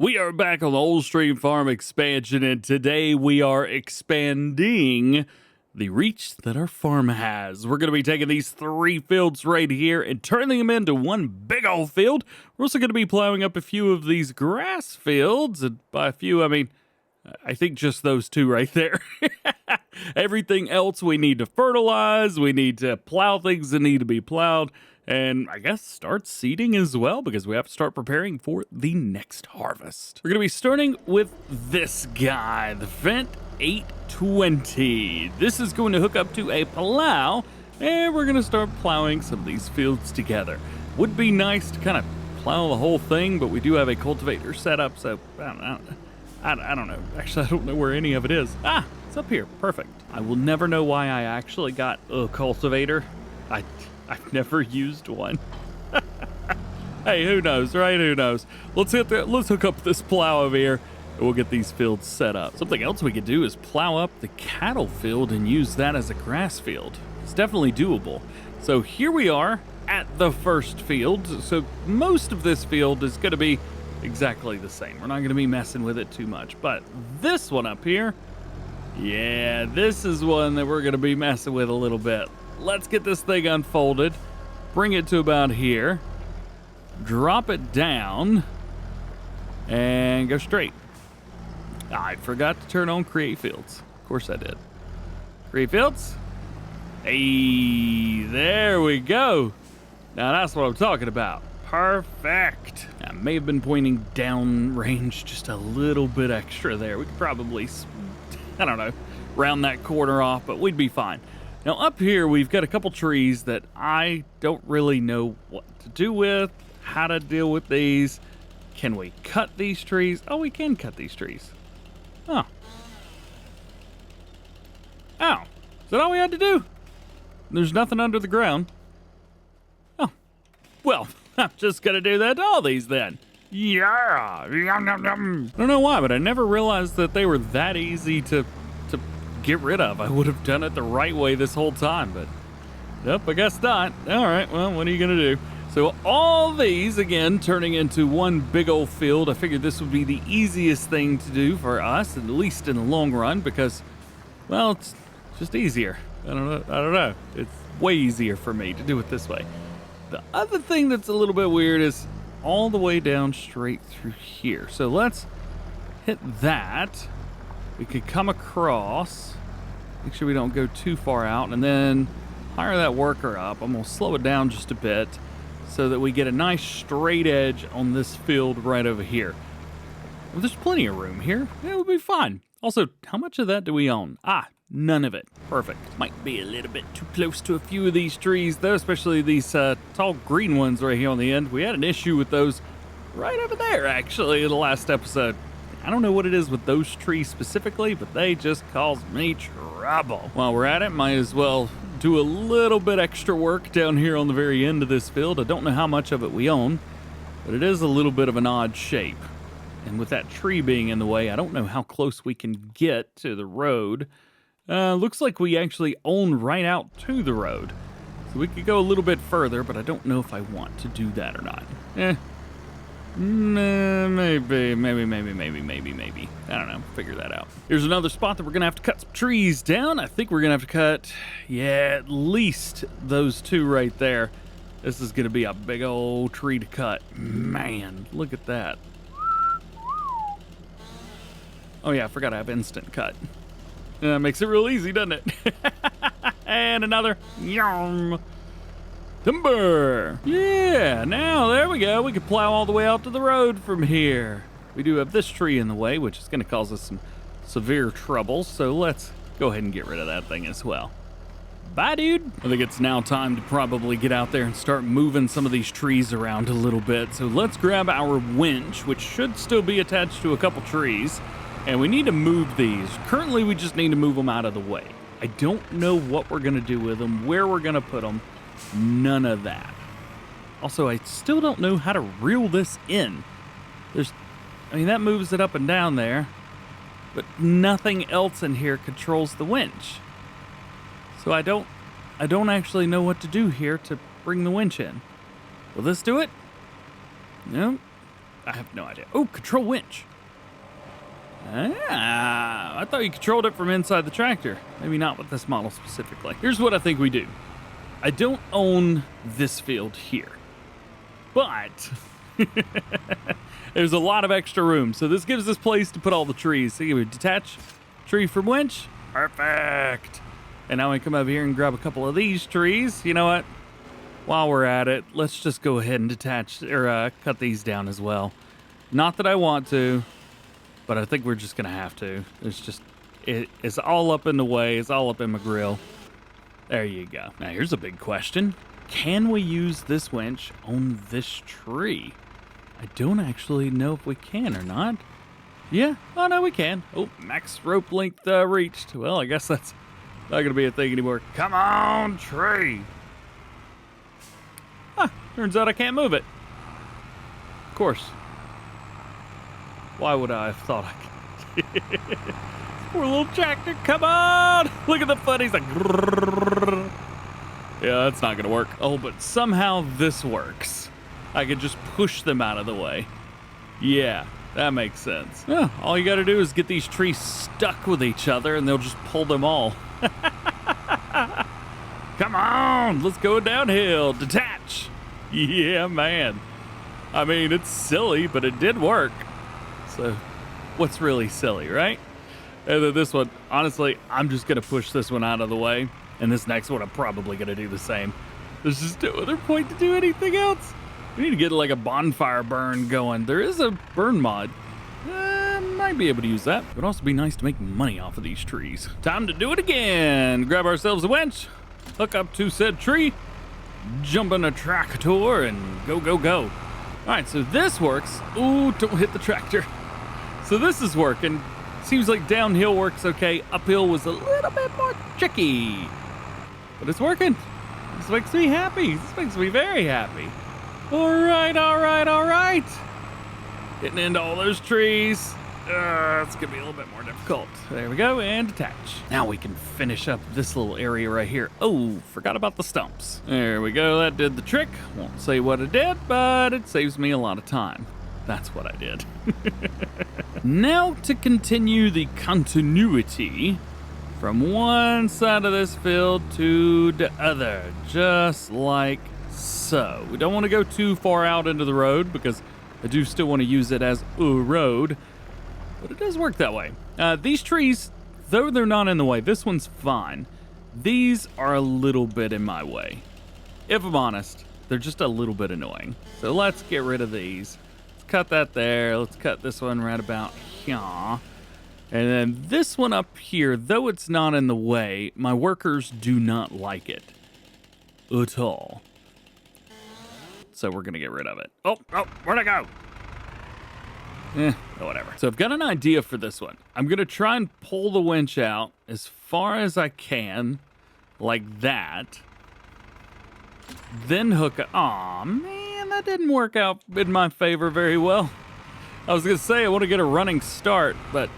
We are back on the Old Stream Farm expansion, and today we are expanding the reach that our farm has. We're going to be taking these 3 fields right here and turning them into one big old field. We're also going to be plowing up a few of these grass fields, and by a few, I mean, I think just those 2 right there. Everything else we need to fertilize, we need to plow things that need to be plowed, and I guess start seeding as well, because we have to start preparing for the next harvest. We're going to be starting with this guy, the Fendt 820. This is going to hook up to a plow, and we're going to start plowing some of these fields together. Would be nice to kind of plow the whole thing, but we do have a cultivator set up, so I don't know. Actually, I don't know where any of it is. Ah, it's up here. Perfect. I will never know why I actually got a cultivator. I've never used one. Hey, who knows, right? Who knows? Let's hook up this plow over here, and we'll get these fields set up. Something else we could do is plow up the cattle field and use that as a grass field. It's definitely doable. So here we are at the first field. So most of this field is going to be exactly the same. We're not going to be messing with it too much. But this one up here, yeah, this is one that we're going to be messing with a little bit. Let's get this thing unfolded, bring it to about here, drop it down, and go straight. I forgot to turn on create fields. Of course I did. Create fields. Hey, there we go. Now that's what I'm talking about. Perfect. I may have been pointing down range just a little bit extra there. We could probably, I don't know, round that corner off, but we'd be fine. Now up here, we've got a couple trees that I don't really know what to do with, how to deal with these. Can we cut these trees? Oh, we can cut these trees. Oh. Oh, is that all we had to do? There's nothing under the ground. Oh, well, I'm just gonna do that to all these then. Yeah. Yum, yum, yum. I don't know why, but I never realized that they were that easy to get rid of. I would have done it the right way this whole time, but nope, I guess not. All right, well, what are you gonna do? So all these, again, turning into one big old field. I figured this would be the easiest thing to do for us, at least in the long run, because, well, it's just easier. I don't know. It's way easier for me to do it this way. The other thing that's a little bit weird is all the way down straight through here. So let's hit that. We could come across, make sure we don't go too far out, and then hire that worker up. I'm gonna slow it down just a bit so that we get a nice straight edge on this field right over here. Well, there's plenty of room here. Yeah, we'll be fine. Also, how much of that do we own? Ah, none of it. Perfect. Might be a little bit too close to a few of these trees, though, especially these tall green ones right here on the end. We had an issue with those right over there, actually, in the last episode. I don't know what it is with those trees specifically, but they just cause me trouble. While we're at it, might as well do a little bit extra work down here on the very end of this field. I don't know how much of it we own, but it is a little bit of an odd shape. And with that tree being in the way, I don't know how close we can get to the road. Looks like we actually own right out to the road. So we could go a little bit further, but I don't know if I want to do that or not. Maybe. I don't know. Figure that out. Here's another spot that we're going to have to cut some trees down. I think we're going to have to cut, at least those 2 right there. This is going to be a big old tree to cut. Man, look at that. Oh, yeah, I forgot I have instant cut. Makes it real easy, doesn't it? And another. Yum. Timber! Yeah, now there we go. We can plow all the way out to the road from here. We do have this tree in the way, which is going to cause us some severe trouble, so let's go ahead and get rid of that thing as well. Bye, dude! I think it's now time to probably get out there and start moving some of these trees around a little bit. So let's grab our winch, which should still be attached to a couple trees, and we need to move these. Currently, we just need to move them out of the way. I don't know what we're going to do with them, where we're going to put them. None of that. Also, I still don't know how to reel this in. That moves it up and down there, but nothing else in here controls the winch. So I don't actually know what to do here to bring the winch in. Will this do it? No. I have no idea. Oh, control winch. Ah, I thought you controlled it from inside the tractor. Maybe not with this model specifically. Here's what I think we do. I don't own this field here, but there's a lot of extra room. So this gives us place to put all the trees. So you would detach tree from winch. Perfect. And now we come over here and grab a couple of these trees. You know what? While we're at it, let's just go ahead and detach or cut these down as well. Not that I want to, but I think we're just gonna have to. It's all up in the way. It's all up in my grill. There you go. Now here's a big question. Can we use this winch on this tree? I don't actually know if we can or not. Yeah, oh no, we can. Oh, max rope length reached. Well, I guess that's not gonna be a thing anymore. Come on, tree. Huh, turns out I can't move it. Of course. Why would I have thought I could? Poor little tractor, come on! Look at the foot, he's like... Yeah, that's not gonna work. Oh, but somehow this works. I could just push them out of the way. Yeah, that makes sense. Yeah, all you gotta do is get these trees stuck with each other and they'll just pull them all. Come on, let's go downhill. Detach. Yeah, man. I mean, it's silly, but it did work. So, what's really silly, right? And then this one, honestly, I'm just gonna push this one out of the way. And this next one, I'm probably gonna do the same. There's just no other point to do anything else. We need to get like a bonfire burn going. There is a burn mod. Might be able to use that. It would also be nice to make money off of these trees. Time to do it again. Grab ourselves a winch, hook up to said tree, jump in a tractor, and go, go, go. All right, so this works. Ooh, don't hit the tractor. So this is working. Seems like downhill works okay. Uphill was a little bit more tricky, but it's working. This makes me happy. This makes me very happy. All right, all right, all right. Getting into all those trees. It's gonna be a little bit more difficult. There we go, and detach. Now we can finish up this little area right here. Oh, forgot about the stumps. There we go, that did the trick. Won't say what it did, but it saves me a lot of time. That's what I did. Now to continue the continuity from one side of this field to the other, just like so. We don't want to go too far out into the road because I do still want to use it as a road, but it does work that way. These trees, though they're not in the way, this one's fine. These are a little bit in my way. If I'm honest, they're just a little bit annoying. So let's get rid of these. Cut that there. Let's cut this one right about here. And then this one up here, though it's not in the way, my workers do not like it at all. So we're going to get rid of it. Oh, where'd I go? Whatever. So I've got an idea for this one. I'm going to try and pull the winch out as far as I can, like that. Then hook it. Aw, man, that didn't work out in my favor very well. I was going to say I want to get a running start, but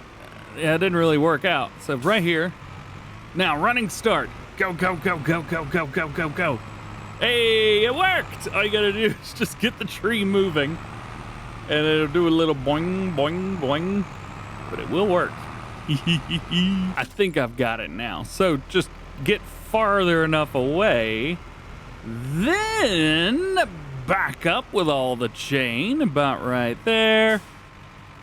yeah, it didn't really work out. So right here. Now, running start. Go, go, go, go, go, go, go, go, go. Hey, it worked! All you got to do is just get the tree moving, and it'll do a little boing, boing, boing, but it will work. I think I've got it now. So just get farther enough away, then back up with all the chain about right there,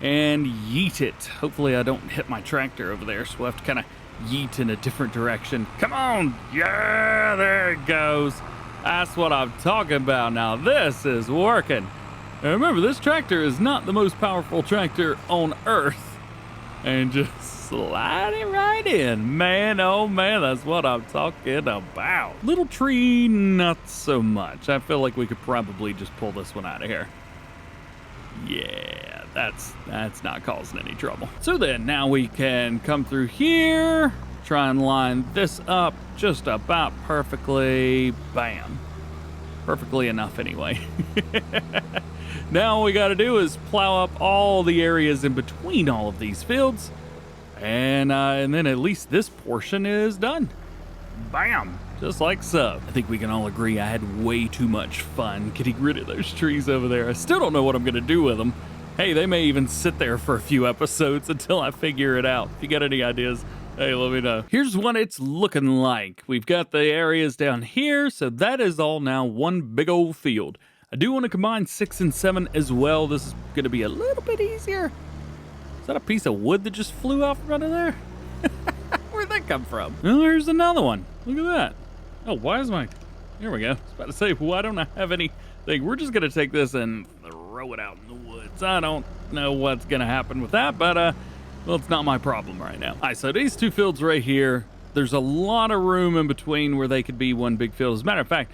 and yeet it. Hopefully I don't hit my tractor over there, so we'll have to kind of yeet in a different direction. Come on! Yeah, there it goes. That's what I'm talking about. Now this is working. And remember, this tractor is not the most powerful tractor on Earth. And just slide it right in. Man, oh man, that's what I'm talking about. Little tree, not so much. I feel like we could probably just pull this one out of here. Yeah, that's not causing any trouble. So then, now we can come through here, try and line this up just about perfectly. Bam. Perfectly enough anyway. Now all we got to do is plow up all the areas in between all of these fields, and then at least this portion is done. Bam! Just like so. I think we can all agree I had way too much fun getting rid of those trees over there. I still don't know what I'm going to do with them. Hey, they may even sit there for a few episodes until I figure it out. If you got any ideas, hey, let me know. Here's what it's looking like. We've got the areas down here, so that is all now one big old field. I do want to combine 6 and 7 as well. This is going to be a little bit easier. Is that a piece of wood that just flew out from under there? Where'd that come from? Well, here's another one. Look at that. Oh, why is my... Here we go. I was about to say, why don't I have anything? We're just going to take this and throw it out in the woods. I don't know what's going to happen with that, but, well, it's not my problem right now. All right, so these two fields right here, there's a lot of room in between where they could be one big field. As a matter of fact,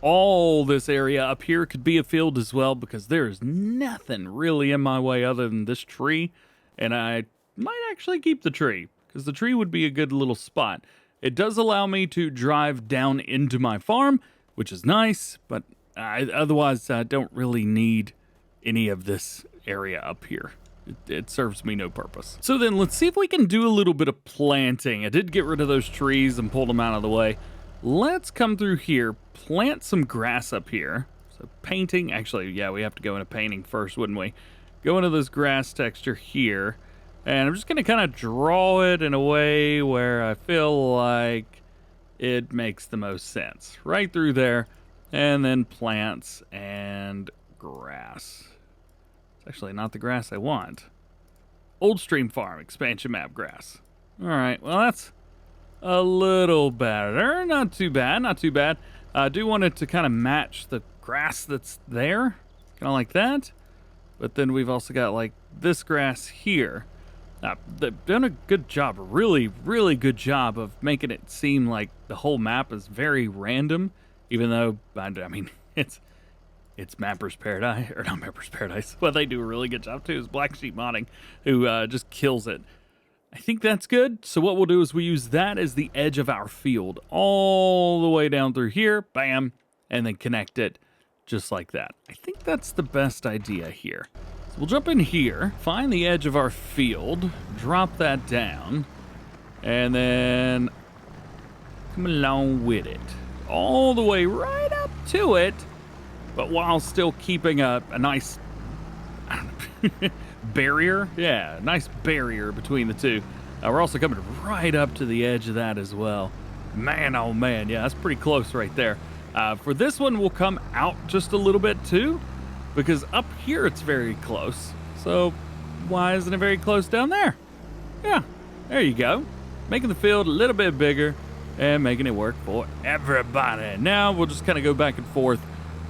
all this area up here could be a field as well, because there's nothing really in my way other than this tree, and I might actually keep the tree, because the tree would be a good little spot. It does allow me to drive down into my farm, which is nice, but otherwise I don't really need any of this area up here. It serves me no purpose. So then let's see if we can do a little bit of planting. I did get rid of those trees and pull them out of the way. Let's come through here, plant some grass up here. So painting, actually, yeah, we have to go into painting first, wouldn't we? Go into this grass texture here. And I'm just going to kind of draw it in a way where I feel like it makes the most sense. Right through there. And then plants and grass. It's actually not the grass I want. Old Stream Farm expansion map grass. All right, well, that's a little better. Not too bad, not too bad. I do want it to kind of match the grass that's there. Kind of like that. But then we've also got like this grass here. They've done a good job, a really, really good job of making it seem like the whole map is very random, even though, I mean, it's Mapper's Paradise, or not Mapper's Paradise. Well, they do a really good job too, is Black Sheep Modding, who just kills it. I think that's good. So what we'll do is we use that as the edge of our field, all the way down through here, bam, and then connect it just like that. I think that's the best idea here. We'll jump in here, find the edge of our field, drop that down, and then come along with it. All the way right up to it, but while still keeping a nice barrier. Yeah, a nice barrier between the two. We're also coming right up to the edge of that as well. Man, oh man, yeah, that's pretty close right there. For this one, we'll come out just a little bit too, because up here it's very close. So why isn't it very close down there? Yeah, there you go. Making the field a little bit bigger and making it work for everybody. Now we'll just kind of go back and forth,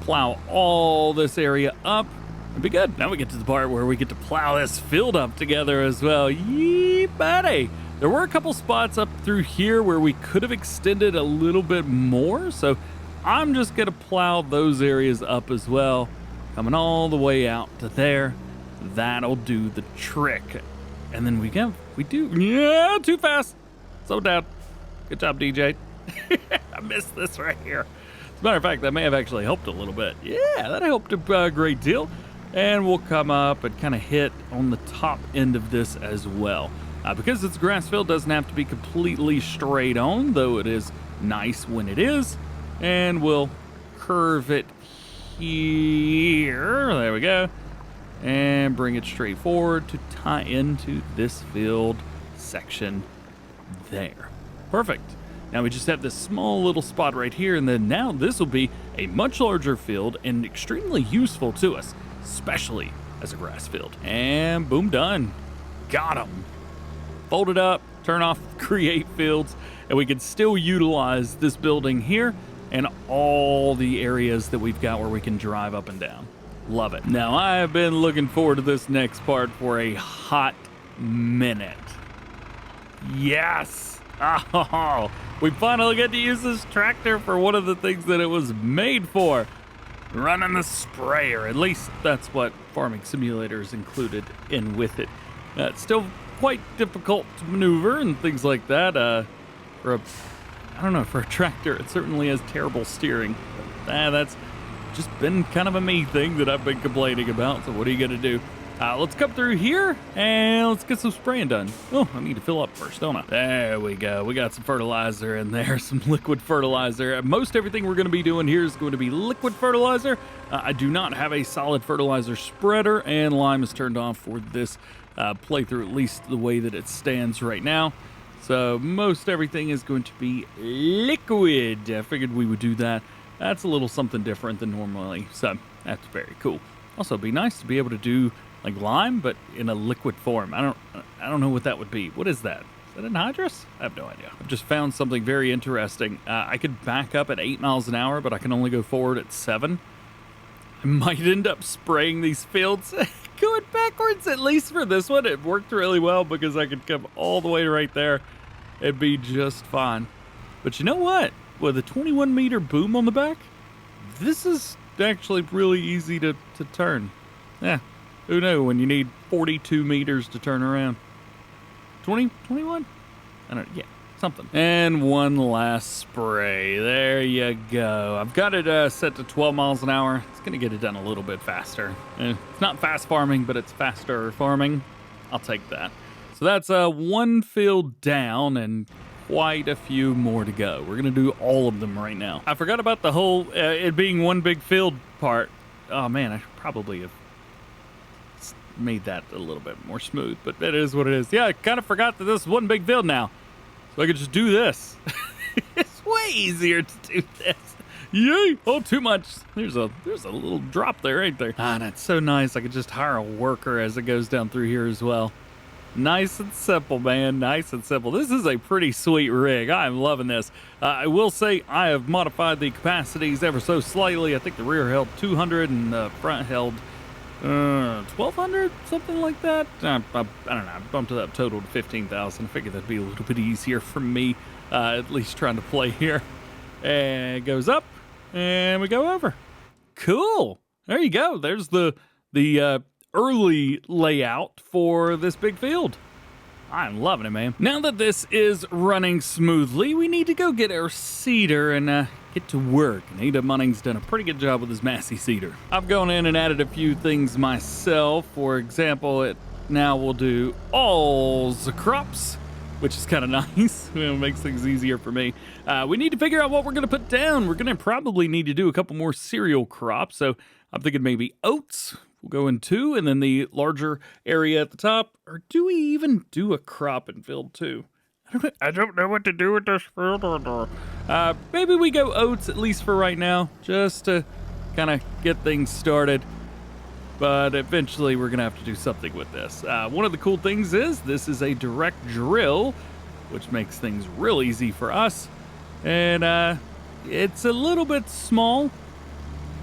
plow all this area up, and be good. Now we get to the part where we get to plow this field up together as well. Yee, buddy. There were a couple spots up through here where we could have extended a little bit more, so I'm just gonna plow those areas up as well. Coming all the way out to there. That'll do the trick. And then we do, yeah, too fast. Slow down. Good job, DJ. I missed this right here. As a matter of fact, that may have actually helped a little bit. Yeah, that helped a great deal. And we'll come up and kind of hit on the top end of this as well. Because it's grass field, doesn't have to be completely straight on, though it is nice when it is. And we'll curve it here, there we go, and bring it straight forward to tie into this field section there. Perfect. Now we just have this small little spot right here, and then now this will be a much larger field and extremely useful to us, especially as a grass field. And boom, done. Got them. Fold it up, turn off create fields, and we can still utilize this building here and all the areas that we've got where we can drive up and down. Love it. Now, I have been looking forward to this next part for a hot minute. Yes! Oh, we finally get to use this tractor for one of the things that it was made for. Running the sprayer. At least that's what Farming Simulator is included in with it. It's still quite difficult to maneuver and things like that. I don't know, for a tractor, it certainly has terrible steering. That's just been kind of a me thing that I've been complaining about, so what are you going to do? Let's come through here and let's get some spraying done. Oh, I need to fill up first, don't I? There we go. We got some fertilizer in there, some liquid fertilizer. Most everything we're going to be doing here is going to be liquid fertilizer. I do not have a solid fertilizer spreader, and lime is turned off for this playthrough, at least the way that it stands right now. So most everything is going to be liquid. I figured we would do that. That's a little something different than normally, so that's very cool. Also, it'd be nice to be able to do like lime, but in a liquid form. I don't know what that would be. What is that? Is that anhydrous? I have no idea. I've just found something very interesting. I could back up at 8 miles an hour, but I can only go forward at 7. I might end up spraying these fields going backwards, at least for this one. It worked really well because I could come all the way right there. It'd be just fine. But you know what? With a 21-meter boom on the back, this is actually really easy to turn. Yeah. Who knew when you need 42 meters to turn around? 20, 21? I don't know. Yeah, something. And one last spray. There you go. I've got it set to 12 miles an hour. It's going to get it done a little bit faster. It's not fast farming, but it's faster farming. I'll take that. So that's one field down and quite a few more to go. We're going to do all of them right now. I forgot about the whole it being one big field part. Oh, man, I should probably have made that a little bit more smooth, but it is what it is. Yeah, I kind of forgot that this is one big field now, so I could just do this. It's way easier to do this. Yay! Oh, too much. There's a little drop there, ain't there? Ah, that's so nice. I could just hire a worker as it goes down through here as well. Nice and simple, man. Nice and simple. This is a pretty sweet rig. I'm loving this. I will say I have modified the capacities ever so slightly. I think the rear held 200 and the front held 1,200, something like that. I don't know. I bumped it up total to 15,000. I figured that'd be a little bit easier for me, at least trying to play here. And it goes up, and we go over. Cool. There you go. There's the early layout for this big field. I'm loving it, man. Now that this is running smoothly, we need to go get our seeder and get to work. And Ada Munning's done a pretty good job with his Massey seeder. I've gone in and added a few things myself. For example, it now will do all the crops, which is kind of nice. It makes things easier for me. We need to figure out what we're going to put down. We're going to probably need to do a couple more cereal crops. So I'm thinking maybe oats. We'll go in 2, and then the larger area at the top. Or do we even do a crop in field 2? I don't know what to do with this field. Maybe we go oats, at least for right now, just to kind of get things started. But eventually we're going to have to do something with this. One of the cool things is this is a direct drill, which makes things real easy for us. And it's a little bit small,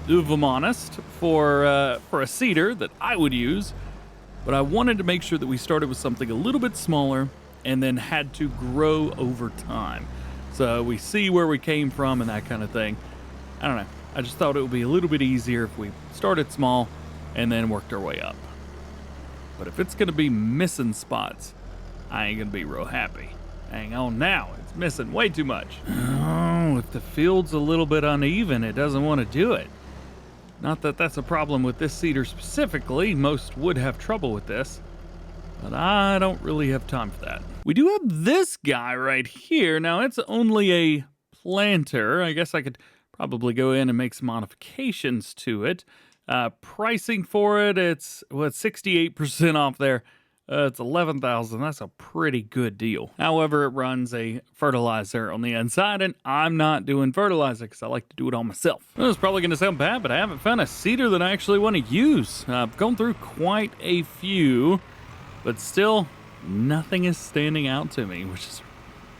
if I'm honest, for a seeder that I would use. But I wanted to make sure that we started with something a little bit smaller and then had to grow over time. So we see where we came from and that kind of thing. I don't know. I just thought it would be a little bit easier if we started small and then worked our way up. But if it's going to be missing spots, I ain't going to be real happy. Hang on now. It's missing way too much. Oh, if the field's a little bit uneven, it doesn't want to do it. Not that that's a problem with this seeder specifically. Most would have trouble with this. But I don't really have time for that. We do have this guy right here. Now, it's only a planter. I guess I could probably go in and make some modifications to it. Pricing for it, it's 68% off there. It's 11,000. That's a pretty good deal. However, it runs a fertilizer on the inside, and I'm not doing fertilizer because I like to do it all myself. This is probably going to sound bad, but I haven't found a seeder that I actually want to use. I've gone through quite a few, but still, nothing is standing out to me, which is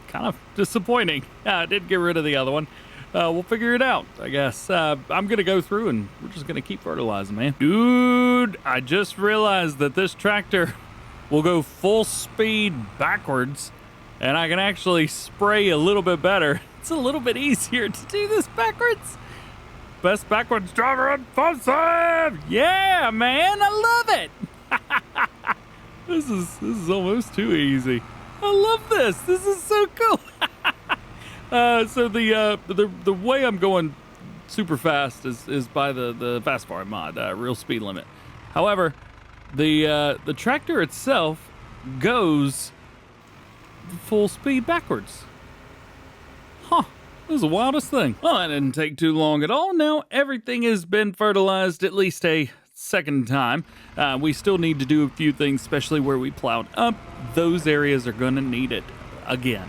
kind of disappointing. I did get rid of the other one. We'll figure it out, I guess. I'm going to go through, and we're just going to keep fertilizing, man. Dude, I just realized that this tractor will go full speed backwards, and I can actually spray a little bit better. It's a little bit easier to do this backwards. Best backwards driver on Finalizing! Yeah, man, I love it! This is almost too easy. I love this. This is so cool. So the way I'm going super fast is by the fast farm mod, real speed limit. However, The tractor itself goes full speed backwards. Huh. This is the wildest thing. Well, that didn't take too long at all. Now everything has been fertilized at least a second time. We still need to do a few things, especially where we plowed up. Those areas are going to need it again.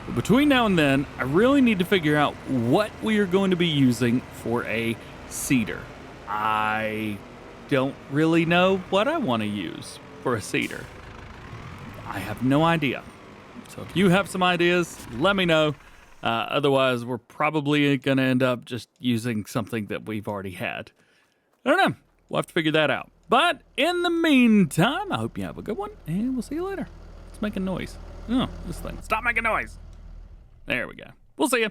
But between now and then, I really need to figure out what we are going to be using for a seeder. I don't really know what I want to use for a seeder. I have no idea. So if you have some ideas, let me know. Otherwise, we're probably going to end up just using something that we've already had. I don't know. We'll have to figure that out. But in the meantime, I hope you have a good one, and we'll see you later. It's making noise. Oh, this thing. Stop making noise. There we go. We'll see you.